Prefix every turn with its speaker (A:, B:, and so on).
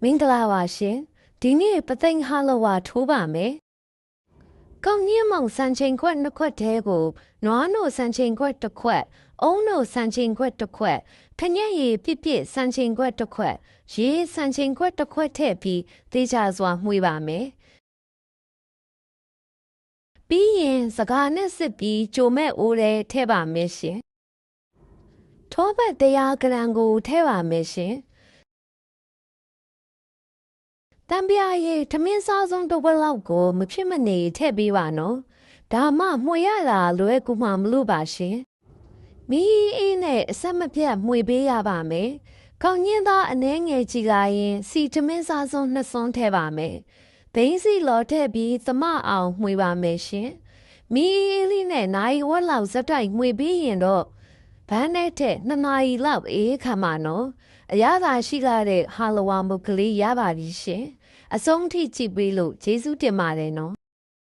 A: မင်္ဂလာပါရှင်ဒီနေ့ပသိမ်ဟာလဝါထိုးပါမယ်ကောင်းညင်းမောင်စံချိန်ခွက်နှစ်ခွက်တည်းကိုနွားနို့စံချိန်ခွက်တစ်ခွက်အုံးနို့စံချိန်ခွက်တစ်ခွက်ခညက်ရည်ပြစ်ပြစ်စံချိန်ခွက်တစ်ခွက်ရေစံချိန်ခွက်တစ်ခွက်ထည့်ပြီးသေချာစွာမှွေပါမယ်ပြီးရင်စကားနဲ့စစ်ပြီးကြိုမဲ့အိုးထဲထည့်ပါမယ်ရှင်ထောပတ်100 ဂရမ်ကိုထည့်ပါမယ်ရှင်တံပြားရည်ထမင်းစားဆုံးတစ်ဝက်လောက်ကိုမဖြစ်မနေထည့်ပေးပါနော်ဒါမှမှွေရတာလွယ်ကူမှမလို့ပါရှင်မီးအေးနဲ့အဆက်မပြတ်မှွေပေးရပါမယ်ကောင်းညင်းသားအနှဲငယ်ကြည်လာရင်စီထမင်းစားဆုံး2စွန်းထည့်ပါမယ်ဘိန်းစီလော်ထည့်ပြီးသမအောင်မှွေပါမယ်ရှင်မီးအေးလေးနဲ့နိုင်ဝက်လောက်ဇက်တိုက်မှွေပေးရင်တော့ဘန်းနဲ့ထက်2နာရီလောက်အေးခံပါနော်အရသာရှိလာတဲ့ဟာလဝါမုတ်ကလေးရပါပြီရှင်အဆုံးထိကြည့်ပေးလို့ကျေးဇူးတင်ပါတယ်နော်